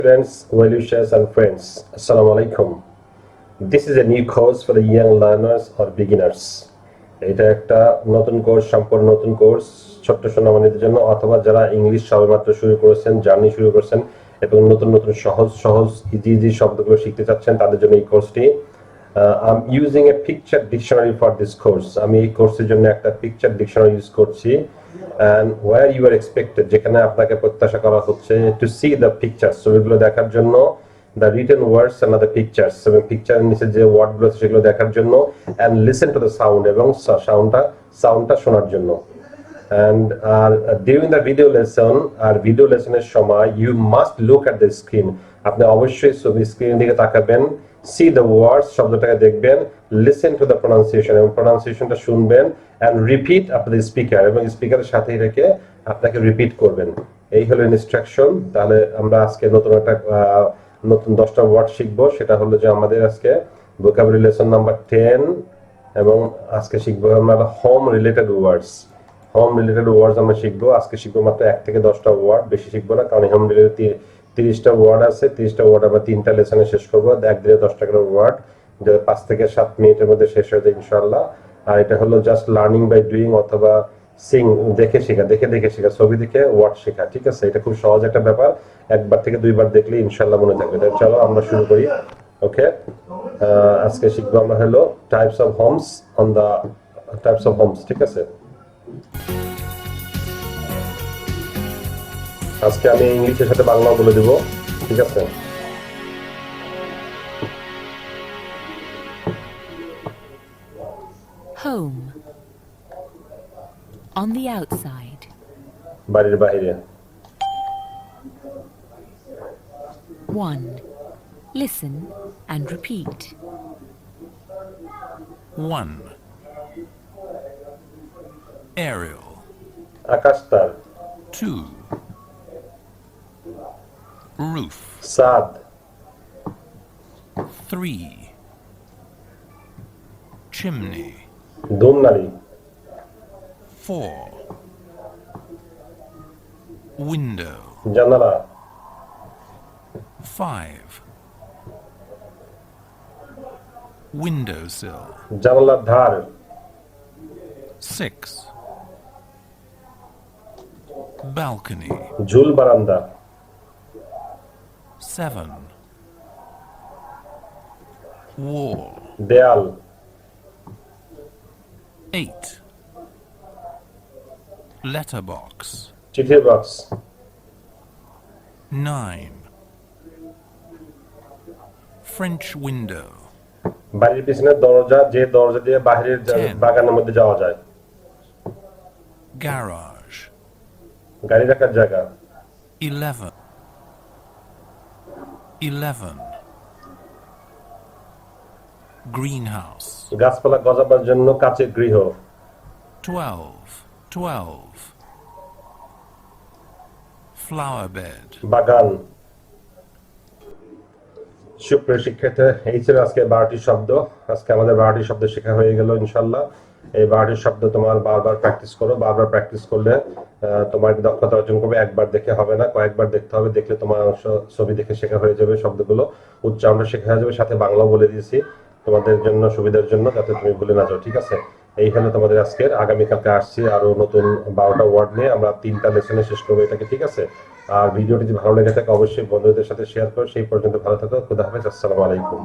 students, well-wishers and friends, Assalamu alaikum. This is a new course for the young learners or beginners. এটা একটা নতুন course, সম্পূর্ণ নতুন course ছোট্ট সোনামণিদের জন্য, অথবা যারা ইংলিশ সবেমাত্র শুরু করেছেন, জার্নি শুরু করেছেন এবং নতুন নতুন সহজ ইজি শব্দগুলো শিখতে চাচ্ছেন, তাদের জন্য এই কোর্সটি। I'm using a picture dictionary for this course. আমি এই কোর্সের জন্য একটা পিকচার ডিকশনারি ইউজ করছি। And where you are expected, যেখানে আপনাকে প্রত্যাশা করা হচ্ছে to see the pictures, ছবিগুলো দেখার জন্য, the written words and the pictures, এবং পিকচারের নিচে যে ওয়ার্ডগুলো আছে সেগুলো দেখার জন্য, and listen to the sound, এবং সাউন্ডটা শোনার জন্য। And during the video lesson, আর ভিডিও লেসনের সময় you must look at the screen, আপনি অবশ্যই স্ক্রিনের দিকে তাকাবেন, see the words, শব্দটাকে দেখবেন, listen to the pronunciation, এবং প্রনাউন্সিয়েশনটা শুনবেন, and repeat after the speaker, এবং স্পিকারের সাথে রেখে আপনাকে রিপিট করবেন। এই হলো ইনস্ট্রাকশন। তাহলে আমরা আজকে নতুন 10টা ওয়ার্ড শিখবো। সেটা হলো যে আমাদের আজকে ভোকাবুলারি লেসন নাম্বার 10, এবং আজকে শিখবো আমরা হোম রিলেটেড ওয়ার্ডস। হোম রিলেটেড ওয়ার্ডস আমরা শিখবো। আজকে শিখবো মাত্র 1 থেকে 10টা ওয়ার্ড, বেশি শিখবো না, কারণ হোম রিলেটেড 30টা ওয়ার্ড আছে। 30টা ওয়ার্ড আমরা 3টা লেসনে শেষ করবো। একদিনে 10টা করে ওয়ার্ড, যেটা 5 থেকে 7 মিনিটের মধ্যে শেষ হয়ে যায় ইনশাআল্লাহ। আর এটা হলো জাস্ট লার্নিং বাই ডুইং, অথবা দেখে শেখা, ছবি দেখে ওয়ার্ড শেখা। ঠিক আছে, এটা খুব সহজ একটা ব্যাপার। একবার থেকে 2বার দেখলে ইনশাআল্লাহ মনে থাকবে। তাহলে চলো আমরা শুরু করি। ওকে, আজকে শিখবো আমরা হলো types of homes on the types of homes. ঠিক আছে, আজকে আমি ইংলিশের সাথে বাংলাও বলে দিব। ঠিক আছে, home, on the outside, বাড়ির বাইরে। 1. Listen and repeat. 1. Aerial. আকাশতার। 2. Roof. ছাদ। 3. Chimney. দোলনালি। 4. Window. জানালা। 5. Windowsill. জানালার ধার। 6. Balcony. ঝুল বারান্দা। 7. Wall. দেয়াল। 8. Letterbox. চিঠির বক্স। 9. French window. বাড়ির পিছনের দরজা, যে দরজা দিয়ে বাইরের বাগানের মধ্যে যাওয়া যায়। Garage. গাড়ি রাখার জায়গা। 11. 11. Greenhouse. গাছপালা গজাবার জন্য কাচের গৃহ। 12. 12. Flower bed. বাগান। সুপ্রিয় শিক্ষার্থী, এই ছিল আজকে 12টি শব্দ। আজকে আমাদের 12টি শব্দ শেখা হয়ে গেল ইনশাআল্লাহ। এই 12টি শব্দ তোমার বারবার প্র্যাকটিস করো। বারবার প্র্যাকটিস করলে তোমার দক্ষতা অর্জন করবে। একবার দেখে হবে না, কয়েকবার দেখতে হবে। দেখলে তোমার ছবি দেখে শেখা হয়ে যাবে, শব্দগুলো উচ্চারণটা শেখা হয়ে যাবে। সাথে বাংলাও বলে দিয়েছি তোমাদের জন্য, সুবিধার জন্য, যাতে তুমি ভুলে না যাও। ঠিক আছে, এই হলো তোমাদের আজকের। আগামীকালকে আসছি আরো নতুন 12টা ওয়ার্ড নিয়ে। আমরা 3টা লেসনে শেষ করবো এটাকে। ঠিক আছে, আর ভিডিওটি যদি ভালো লেগে থাকে অবশ্যই বন্ধুদের সাথে শেয়ার করো। সেই পর্যন্ত ভালো থাকো। খুদা হাফেজ। আসসালামু আলাইকুম।